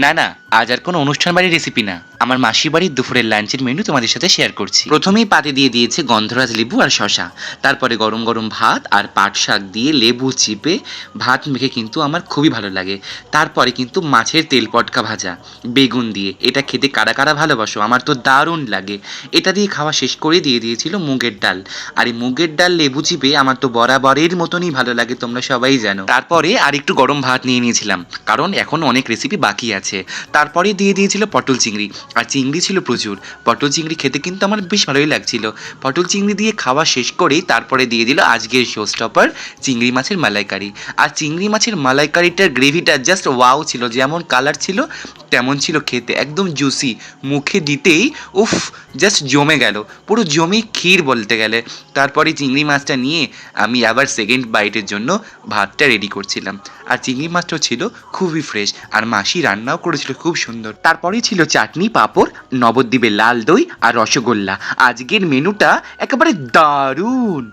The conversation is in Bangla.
না না, আজ আর কোনো অনুষ্ঠান বাড়ির রেসিপি না, আমার মাসির বাড়ির দুপুরের লাঞ্চের মেনু তোমাদের সাথে শেয়ার করছি। প্রথমেই পাতে দিয়ে দিয়েছে গন্ধরাজ লেবু আর শশা, তারপরে গরম গরম ভাত আর পাট শাক দিয়ে লেবু চিপে ভাত মেখে কিন্তু আমার খুবই ভালো লাগে। তারপরে কিন্তু মাছের তেল পটকা ভাজা বেগুন দিয়ে, এটা খেতে কারা কারা ভালোবাসো, আমার তো দারুণ লাগে। এটা দিয়ে খাওয়া শেষ করে দিয়ে দিয়েছিল মুগের ডাল, আর এই মুগের ডাল লেবু চিপে আমার তো বরাবরের মতনই ভালো লাগে, তোমরা সবাই জানো। তারপরে আর একটু গরম ভাত নিয়ে নিয়েছিলাম, কারণ এখন অনেক রেসিপি বাকি আছে। তারপরে দিয়ে দিয়েছিল পটল চিংড়ি, আর চিংড়ি ছিল প্রচুর। পটল চিংড়ি খেতে কিন্তু আমার বেশ ভালোই লাগছিল। পটল চিংড়ি দিয়ে খাওয়া শেষ করেই তারপরে দিয়ে দিল আজকের শো স্টপার, চিংড়ি মাছের মালাইকারি। আর চিংড়ি মাছের মালাইকারিটার গ্রেভিটা জাস্ট ওয়াও ছিল, যেমন কালার ছিল তেমন ছিল খেতে, একদম জুসি। মুখে দিতেই উফ, জাস্ট জমে গেল, পুরো জমি ক্ষীর বলতে গেলে। তারপরে চিংড়ি মাছটা নিয়ে আমি আবার সেকেন্ড বাইটের জন্য ভাতটা রেডি করছিলাম। আর চিংড়ি মাছটাও ছিল খুবই ফ্রেশ, আর মাসি রান্নাও করেছিল খুব সুন্দর। তারপরেই ছিল চাটনি, পাঁপড়, নবদ্বীপের লাল দই আর রসগোল্লা। আজকের মেনুটা একেবারে দারুণ।